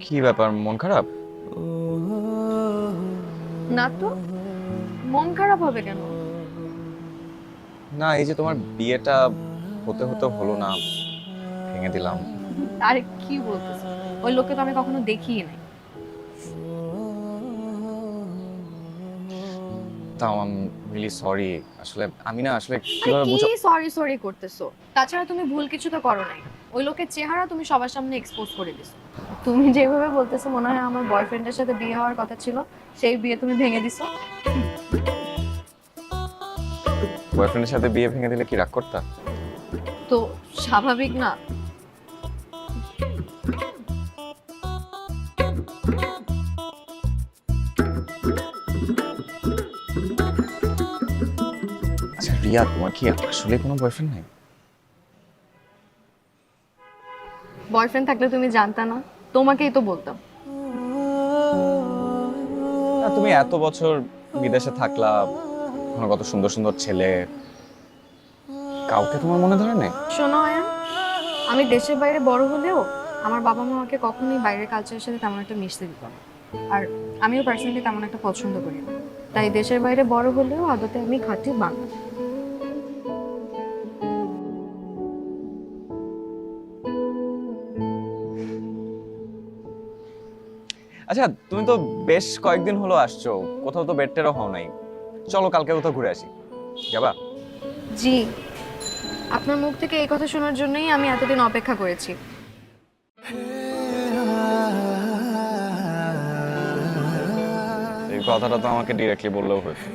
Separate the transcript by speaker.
Speaker 1: কি ব্যাপার, মন খারাপ?
Speaker 2: না তো, মন খারাপ হবে কেন?
Speaker 1: না, এই যে তোমার বিয়েটা হতে হতে হলো না, ভেঙে দিলাম।
Speaker 2: আরে কি বলতেছো? ওই লোককে তো আমি কখনো দেখিই নাই।
Speaker 1: তাও আম রিয়েলি সরি। আসলে আমি না আসলে
Speaker 2: আরে
Speaker 1: কিভাবে
Speaker 2: কি
Speaker 1: বুঝাবো।
Speaker 2: সরি সরি করতেছো? তাছাড়া তুমি ভুল কিছু তো করো নাই। ওই লোকের চেহারা তুমি সবার সামনে এক্সপোজ করে দিছো। তুমি যেভাবে বলতেছো মনে হয় আমার বয়ফ্রেন্ডের সাথে বিয়ে হওয়ার কথা ছিল, সেই বিয়ে তুমি ভেঙে দিছো।
Speaker 1: বয়ফ্রেন্ডের সাথে বিয়ে ভেঙে দিলে কি রাগ করতা?
Speaker 2: তো স্বাভাবিক না?
Speaker 1: আচ্ছা রিয়া, তোমার কি আসলে কোনো বয়ফ্রেন্ড নেই?
Speaker 2: বয়ফ্রেন্ড থাকলে তুমি জানতা না? তোমাকেই তো বলতাম।
Speaker 1: না, তুমি এত বছর বিদেশে থাকলা, ওখানে কত সুন্দর সুন্দর ছেলে, কাউকে তোমার মনে ধরে নাই?
Speaker 2: শোনো আয়ান, আমি দেশের বাইরে বড় হলেও আমার বাবা মা আমাকে কখনোই বাইরের কালচারের সাথে তেমন একটা মিশতে দিত না। আর আমিও পার্সোনালি তেমন একটা পছন্দ করি না। তাই দেশের বাইরে বড় হলেও আদতে আমি খাঁটি বাংলা।
Speaker 1: আচ্ছা, তুমি তো বেশ কয়েকদিন হলো আসছো, কোথাও তো বেড টেরও হও নাই। চলো কালকে কোথাও ঘুরে আসি, যাবা?
Speaker 2: জি, আপনার মুখ থেকে এই কথা শোনার জন্যই আমি এতদিন অপেক্ষা করেছি।
Speaker 1: এই কথাটা তো আমাকে ডিরেক্টলি বললেও হতো।